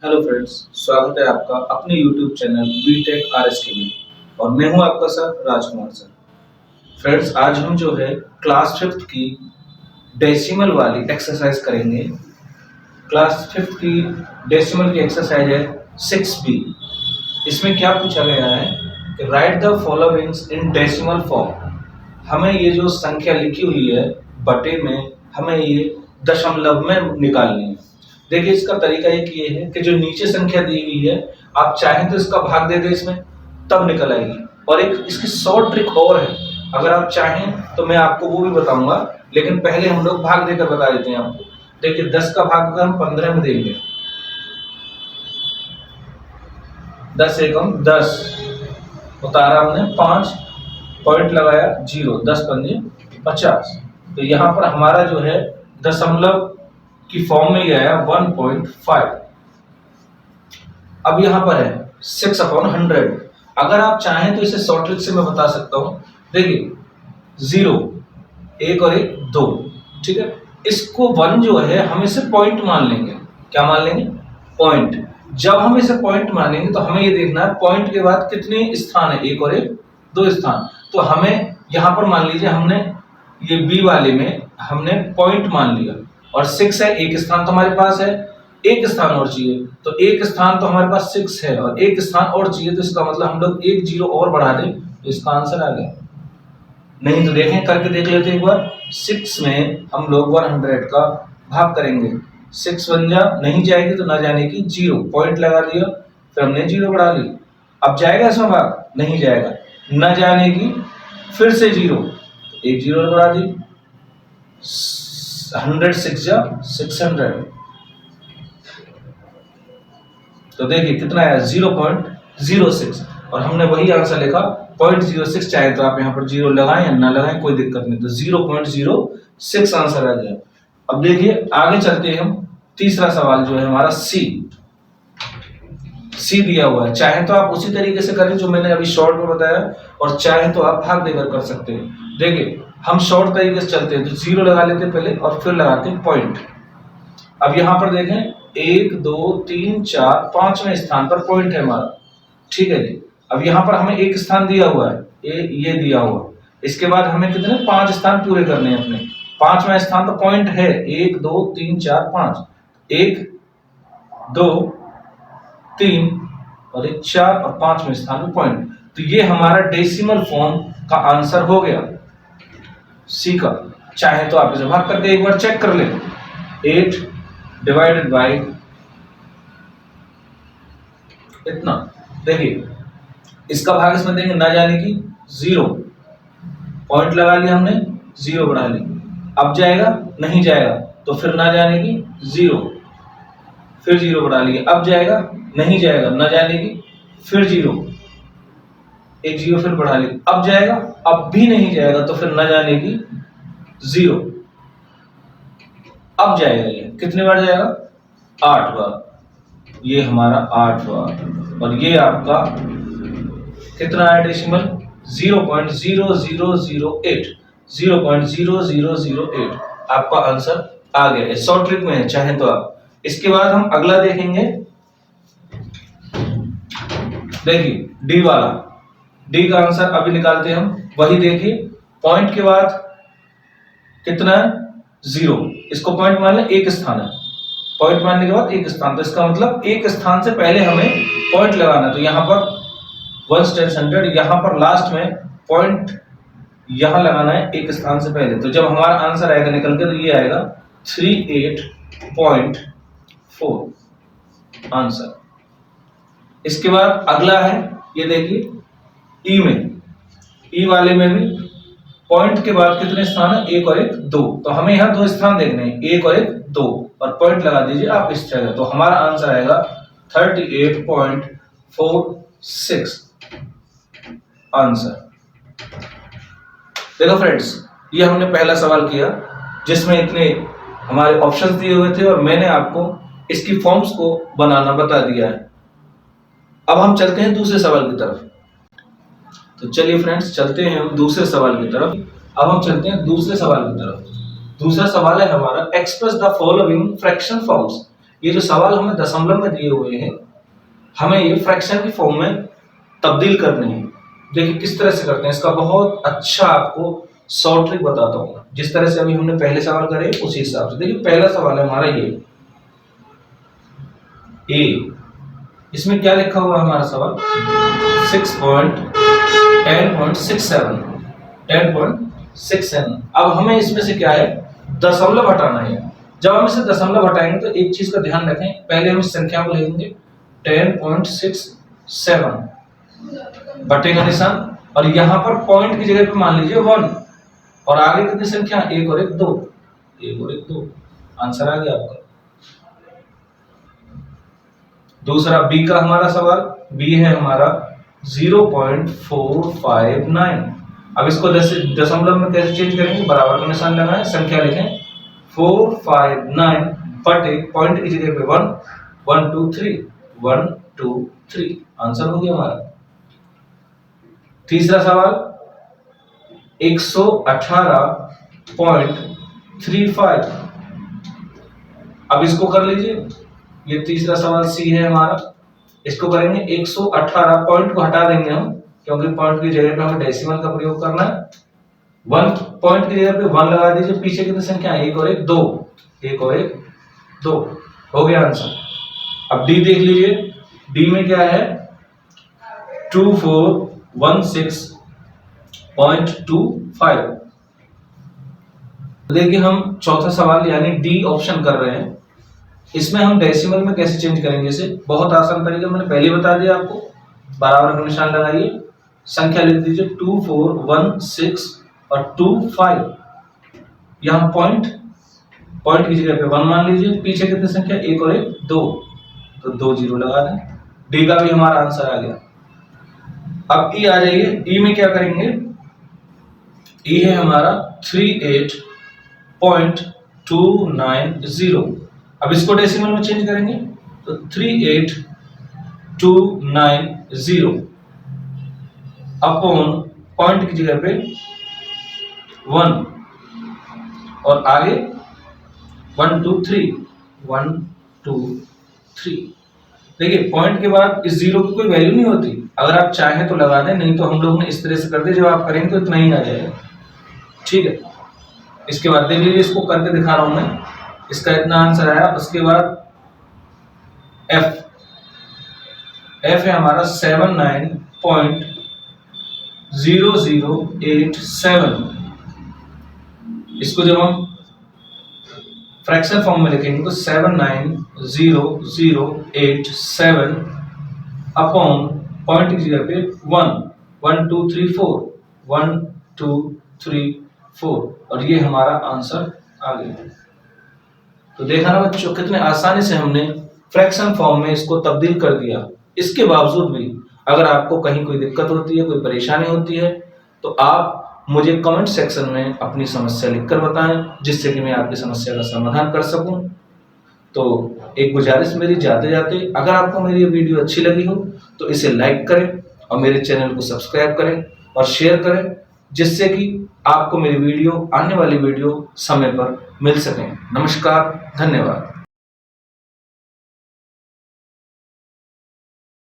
Hello friends, स्वागत है आपका अपने यूट्यूब चैनल बीटेक आरएसके में। और मैं हूं आपका सर राजकुमार सर। फ्रेंड्स, आज हम जो है क्लास फिफ्थ की डेसिमल वाली एक्सरसाइज करेंगे। क्लास फिफ्थ की डेसिमल की एक्सरसाइज है 6B। इसमें क्या पूछा गया है कि right the followings in decimal form. हमें ये जो संख्या लिखी हुई है बटे में, हमें ये दशमलव में निकालनी है। देखिए, इसका तरीका एक ये है कि जो नीचे संख्या दी हुई है, आप चाहें तो इसका भाग दे दें इसमें, तब निकल आएगी। और एक इसकी शॉर्ट ट्रिक और है, अगर आप चाहें तो मैं आपको वो भी बताऊंगा, लेकिन पहले हम लोग भाग देकर बता देते हैं आपको। देखिए, 10 का भाग अगर हम 15 में देंगे, 10 एकम 10, उतारा हमने 5, पॉइंट लगाया 0, 10 पंजे 50। तो यहाँ पर हमारा जो है दशमलव की फॉर्म में ये आया 1.5। अब यहाँ पर है 6/100। अगर आप चाहें तो इसे शॉर्ट ट्रिक से मैं बता सकता हूँ। देखिए, 0, 1 और 1 2, ठीक है। इसको 1 जो है हम इसे पॉइंट मान लेंगे। क्या मान लेंगे? पॉइंट। जब हम इसे पॉइंट मानेंगे तो हमें ये देखना है पॉइंट के बाद कितने स्थान है, 1 और 1 2 स्थान। तो हमें यहाँ पर मान लीजिए हमने ये बी वाले में हमने पॉइंट मान लिया, और 6 है, एक स्थान तो हमारे पास है, एक स्थान और चाहिए। तो एक स्थान तो हमारे पास 6 है और एक स्थान और चाहिए, तो इसका मतलब हम लोग एक 0 और बढ़ा दें तो इसका आंसर आ गया। नहीं तो देखें, करके देख लेते हैं एक बार। 6 में हम लोग 100 का भाग करेंगे। 6 बन जा, नहीं जाएगी तो ना जाने की 0, पॉइंट लगा दिया, फिर हमने 0 बढ़ा ली। अब जाएगा इसमें भाग? नहीं जाएगा, न जाने की, फिर से 0, एक 0 बढ़ा दी, 106 जा 600। तो देखिए कितना आया, 0.06। और हमने वही आंसर लिखा 0.06। चाहे तो आप यहाँ पर 0 लगाएं या ना लगाएं, कोई दिक्कत नहीं। तो 0.06 आंसर आ गया। अब देखिए आगे चलते हैं हम। तीसरा सवाल जो है हमारा सी दिया हुआ है। चाहे तो आप उसी तरीके से करें जो मैंने अभी शॉर्ट में बताया, और चाहे तो आप भाग देकर कर सकते हैं। देखिए, हम शॉर्ट तरीके से चलते हैं तो 0 लगा लेते हैं पहले और फिर लगाते हैं पॉइंट। अब यहाँ पर देखें, 1 2 3 4 5वें स्थान पर पॉइंट है हमारा, ठीक है जी। अब यहाँ पर हमें एक स्थान दिया हुआ है, ये दिया हुआ। इसके बाद हमें कितने 5 स्थान पूरे करने हैं अपने। 5वां स्थान पर पॉइंट है, 1 2 3 4 5, 1 2 3 और 1 4 और 5वें स्थान पर पॉइंट। तो ये हमारा डेसिमल फॉर्म का आंसर हो गया सी का। चाहे तो आप इसे भाग करके एक बार चेक कर लें। 8 डिवाइडेड बाय इतना। देखिए, इसका भाग इसमें देंगे, ना जाने की 0, पॉइंट लगा लिया हमने, 0 बढ़ा ली। अब जाएगा? नहीं जाएगा, तो फिर ना जाने की 0, फिर 0 बढ़ा लिया। अब जाएगा? नहीं जाएगा, ना जाने की, फिर 0, एक 0 फिर बढ़ा ली। अब जाएगा? अब भी नहीं जाएगा, तो फिर ना जाने की 0। अब जाएगा, ये कितने बार जाएगा? 8 बार। ये हमारा 8 बार। और ये आपका कितना है डेसिमल? 0.0008, 0.0008 आपका आंसर आ गया। शॉर्ट ट्रिक में है, चाहे तो आप। इसके बाद हम अगला देखेंगे। देखिए, डी वाला, डी का आंसर अभी निकालते हैं हम। वही देखिए, पॉइंट के बाद कितना है? 0। इसको पॉइंट मान लें, एक स्थान है, पॉइंट मारने के बाद एक स्थान। तो इसका मतलब एक स्थान से पहले हमें पॉइंट लगाना। तो यहाँ पर 1 × 100, यहाँ पर लास्ट में पॉइंट यहाँ लगाना है एक स्थान से पहले। तो जब हमारा आंसर आएगा निकल के, तो ये आएगा 38.4 आंसर। इसके बाद अगला है, ये देखिए ई में, ई वाले में भी पॉइंट के बाद कितने स्थान है? 1 और 1 2। तो हमें यहाँ 2 स्थान देखने हैं, 1 और 1 2, और पॉइंट लगा दीजिए आप इस तरह। तो हमारा आंसर आएगा 38.46 आंसर। देखो फ्रेंड्स, ये हमने पहला सवाल किया जिसमें इतने हमारे ऑप्शंस दिए हुए थे, और मैंने आपको इसकी फॉर्म्स को बनाना बता दिया है। अब हम चलते हैं दूसरे सवाल की तरफ। तो चलिए फ्रेंड्स, चलते हैं हम दूसरे सवाल की तरफ। अब हम चलते हैं दूसरे सवाल की तरफ। दूसरा सवाल है हमारा, express the following fraction forms. ये जो सवाल हमें दशमलव में दिए हुए हैं, हमें ये फ्रैक्शन की फॉर्म में तब्दील करनी है। देखिए किस तरह से करते हैं, इसका बहुत अच्छा आपको शॉर्ट ट्रिक बताता हूँ। जिस तरह से अभी हमने पहले सवाल करे उसी हिसाब से। देखिए पहला सवाल है हमारा ये ए, इसमें क्या लिखा हुआ है हमारा सवाल 10.67। अब हमें इसमें से क्या है, दशमलव हटाना है। जब हम इसे दशमलव हटाएंगे तो एक चीज का ध्यान रखें, पहले हम इस संख्या को लिखेंगे 10.67 बटेगा निशान, और यहाँ पर पॉइंट की जगह पे मान लीजिए 1, और आगे कितनी संख्या, 1 और 1 2, 1 और 1 2, आंसर आ गया आपका। दूसरा बी का हमारा सवाल, बी है हमारा 0.459। अब इसको दशमलव में कैसे चेंज करेंगे, बराबर का निशान लगाएं, संख्या लिखें 459 बटे पॉइंट की जगह पे 1 1 2 3 1 2 3, आंसर हो गया हमारा। तीसरा सवाल 118.35। अब इसको कर लीजिए, ये तीसरा सवाल सी है हमारा। इसको करेंगे 118, पॉइंट को हटा देंगे हम, क्योंकि पॉइंट की जगह पे हमें डेसिमल का प्रयोग करना है। 1 पॉइंट की जगह पे 1 लगा दीजिए, पीछे कितनी संख्या, 1 और 1 2, 1 और 1 2, हो गया आंसर। अब डी देख लीजिए, डी में क्या है 2416.25। देखिए हम चौथा सवाल यानी डी ऑप्शन कर रहे हैं। इसमें हम डेसिमल में कैसे चेंज करेंगे इसे, बहुत आसान तरीका मैंने पहले बता दिया आपको। बराबर का निशान लगाइए, संख्या लिख दीजिए 2416 और 25। यहाँ पॉइंट की जगह पे 1 मान लीजिए, पीछे कितनी संख्या, 1 और 1 2, तो 2 जीरो लगा दें। डी का भी हमारा आंसर आ गया। अब ई आ जाइए, ई में क्या करेंगे, ई है हमारा 38.290। अब इसको डेसिमल में चेंज करेंगे तो 38290 अपॉन पॉइंट की जगह पे 1 और आगे 1 2 3 1 2 3। देखिए पॉइंट के बाद इस जीरो की कोई वैल्यू नहीं होती, अगर आप चाहें तो लगा दें, नहीं तो हम लोग ने इस तरह से कर दिया, जब आप करेंगे तो इतना ही आ जाएगा। ठीक है, इसके बाद देख लीजिए, इसको करके दिखा रहा हूं मैं, इसका इतना आंसर आया। उसके बाद एफ है हमारा 79.0087। इसको जब हम फ्रैक्शन फॉर्म में लिखेंगे तो 790087 अपॉन पॉइंट की जगह पे 1 1 2 3 4 1 2 3 4, और ये हमारा आंसर आ गया। तो देखा ना बच्चों, कितने आसानी से हमने फ्रैक्शन फॉर्म में इसको तब्दील कर दिया। इसके बावजूद भी अगर आपको कहीं कोई दिक्कत होती है, कोई परेशानी होती है, तो आप मुझे कमेंट सेक्शन में अपनी समस्या लिखकर बताएं, जिससे कि मैं आपकी समस्या का समाधान कर सकूं। तो एक गुजारिश मेरी जाते जाते, अगर आपको मेरी ये वीडियो अच्छी लगी हो तो इसे लाइक करें और मेरे चैनल को सब्सक्राइब करें और शेयर करें, जिससे कि आपको मेरी वीडियो, आने वाली वीडियो समय पर मिल सके। नमस्कार, धन्यवाद।